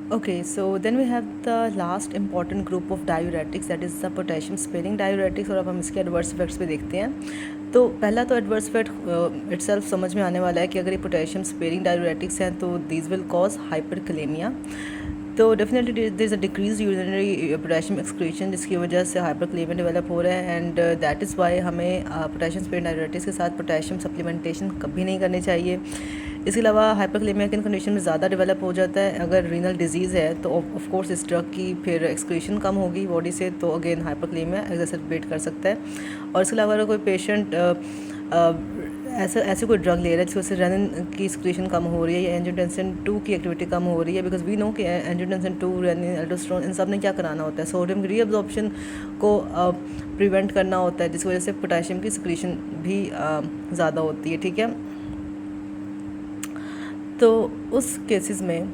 Okay, so then we have the last important group of diuretics, that is the potassium sparing diuretics। और अब हम इसके adverse effects भी देखते हैं। तो पहला तो एडवर्स इफेक्ट इटसेल्फ समझ में आने वाला है कि अगर ये पोटेशियम स्पेरिंग डाययूरेटिक्स हैं तो दीज विल कॉज हाइपरकलेमिया। तो definitely there is a decrease urinary potassium excretion, जिसकी वजह से हाइपरकलेमिया डेवलप हो रहा है। एंड दैट इज़ वाई हमें पोटेशियम स्पेरिंग डाययूरेटिक्स के साथ पोटेशियम सप्लीमेंटेशन कभी नहीं करनी चाहिए। इसके अलावा हाइपरकलेमिया किन कंडीशन में ज़्यादा डेवलप हो जाता है, अगर रीनल डिजीज़ है तो ऑफ कोर्स इस ड्रग की फिर एक्सक्रीशन कम होगी बॉडी से, तो अगेन हाइपरकलेमिया एग्जैसरबेट कर सकता है। और इसके अलावा अगर कोई पेशेंट ऐसे कोई ड्रग ले रहा है जिसकी वजह से रेनिन की एक्सक्रीशन कम हो रही है या एंजियोटेंसिन 2 की एक्टिविटी कम हो रही है, बिकॉज वी नो कि एंजियोटेंसिन 2, रेनिन, एल्डोस्टेरोन, इन सब ने क्या कराना होता है, सोडियम की रीअब्जॉर्प्शन को प्रिवेंट करना होता है, जिसकी वजह से पोटेशियम की एक्सक्रीशन भी ज़्यादा होती है। ठीक है, तो उस केसेस में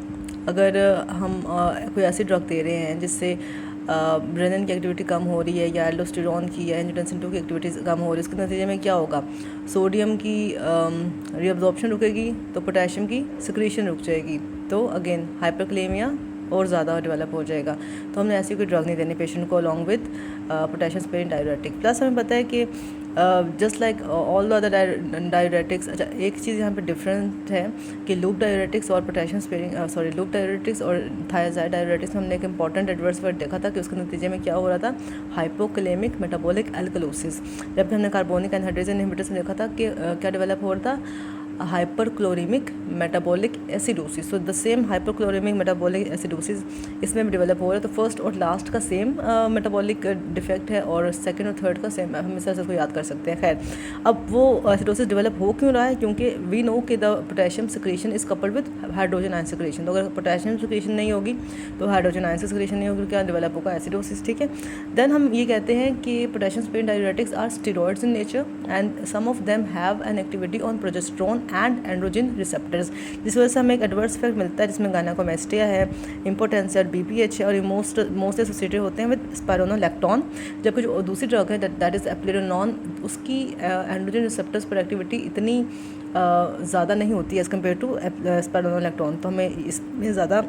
अगर हम कोई ऐसी ड्रग दे रहे हैं जिससे रेनिन की एक्टिविटी कम हो रही है या एल्डोस्टेरोन की या एंजियोटेंसिन 2 की एक्टिविटी कम हो रही है, इसके नतीजे में क्या होगा, सोडियम की रीअब्जॉर्प्शन रुकेगी तो पोटेशियम की सिक्रीशन रुक जाएगी, तो अगेन हाइपरकलेमिया और ज़्यादा डेवलप हो जाएगा। तो हमने ऐसी कोई ड्रग नहीं देनी पेशेंट को along with potassium sparing diuretic. Plus हमें पता है कि just like all the other diuretics, अच्छा एक चीज़ यहाँ पे डिफरेंट है कि लूप डाययूरेटिक्स और पोटेशियम स्पेरिंग लूप डाययूरेटिक्स और थायराइड डाययूरेटिक्स में हमने एक इंपॉर्टेंट एडवर्स इफेक्ट देखा था कि उसके नतीजे में क्या हो रहा था, हाइपोकलेमिक मेटाबॉलिक एल्कलोसिस। जबकि हमने कार्बोनिक एनहाइड्रेज इनहिबिटर्स में देखा था कि क्या डेवलप हो रहा था, hyperchloremic metabolic acidosis. So the same hyperchloremic metabolic acidosis इसमें भी डेवलप हो रहा है। तो फर्स्ट और लास्ट का सेम मेटाबॉलिक डिफेक्ट है और सेकंड और थर्ड का सेम, हम इस तरह से उसको याद कर सकते हैं। खैर, अब वो एसिडोसिस डेवलप हो क्यों रहा है, क्योंकि वी नो कि the potassium secretion is coupled with hydrogen ion secretion. तो अगर पोटेशियम सिक्रीशन नहीं होगी तो हाइड्रोजन आयन सिक्रीशन नहीं होगी, क्या डेवलप होगा, एसिडोसिस। ठीक है, देन हम ये कहते हैं कि potassium sparing diuretics are steroids in nature and some of them have an activity on progesterone and androgen receptors, जिस वजह से हमें एक एडवर्स इफेक्ट मिलता है जिसमें गायनेकोमेस्टिया है, इम्पोटेंसिया, बीपीएच है, और ये मोस्ट एसोसिएटेड होते हैं विद स्पाइरोनोलैक्टोन। जबकि जो दूसरी ड्रग है दैट इज़ एप्लेरोनॉन, उसकी एंड्रोजन रिसेप्टर्स पर एक्टिविटी इतनी ज़्यादा नहीं होती है एज़ कम्पेयर टू स्पाइरोनोलैक्टोन, तो हमें इसमें ज़्यादा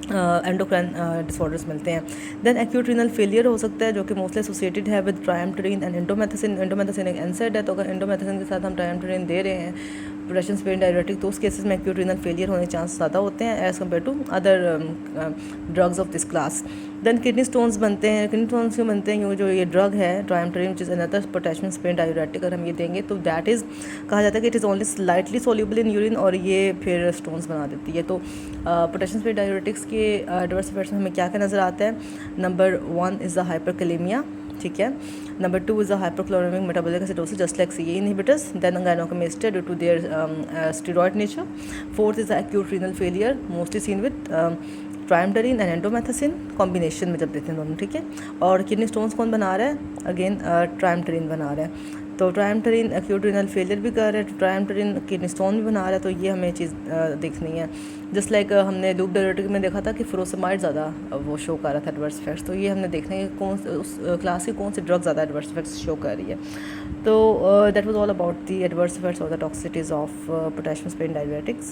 एंडोक्राइन डिसऑर्डर्स मिलते हैं। देन एक्यूट रीनल फेलियर हो सकता है जो कि मोस्टली एसोसिएटेड है with triamterene and indomethacin. Indomethacin एक एनसेड है, तो अगर एंडोमेथासिन के साथ हम ट्रायम्पटेरिन दे रहे हैं पोटेशियम स्पेरिंग डाययूरेटिक, तो उस केसेस में एक्यूट रीनल फेलियर होने के चांस ज़्यादा होते हैं as compare to other drugs of this class. Then kidney stones बनते हैं। किडनी स्टोन्स क्यों बनते हैं, क्योंकि जो ये ड्रग है triamterene which is another potassium sparing diuretic, अगर हम ये देंगे तो दैट इज़ कहा जाता है कि it is only slightly soluble in urine और ये फिर स्टोन्स बना देती है। तो पोटेशियम स्पेरिंग डाययूरेटिक्स के एडवर्स इफेक्ट्स में हमें क्या क्या नज़र आता है, नंबर 1 इज़ द हाइपरकलेमिया। ठीक है, number 2 is the hyperchloremic metabolic acidosis just like CA inhibitors, then gynaecomastia due to their steroid nature. Fourth is the acute renal failure mostly seen with triamterene and indomethacin combination में जब देते हैं दोनों। ठीक है, और किडनी स्टोन्स कौन बना रहा है, अगेन ट्रायम्पटेरिन बना रहा है। तो ट्रायम्पटेरिन एक्यूट रीनल फेलियर भी कर रहा है, ट्रायम्पटेरिन किडनी स्टोन भी बना रहा है, तो ये हमें चीज़ देखनी है। जस्ट लाइक हमने लूप डाययूरेटिक में देखा था कि फ्रोसमाइड ज़्यादा वो शो कर रहा था एडवर्स इफेक्ट्स, तो ये हमने देखना है कि कौन उस क्लास की कौन सी ड्रग ज़्यादा एडवर्स इफेक्ट्स शो कर रही है। तो that was all about the adverse effects और the toxicities of potassium sparing diuretics.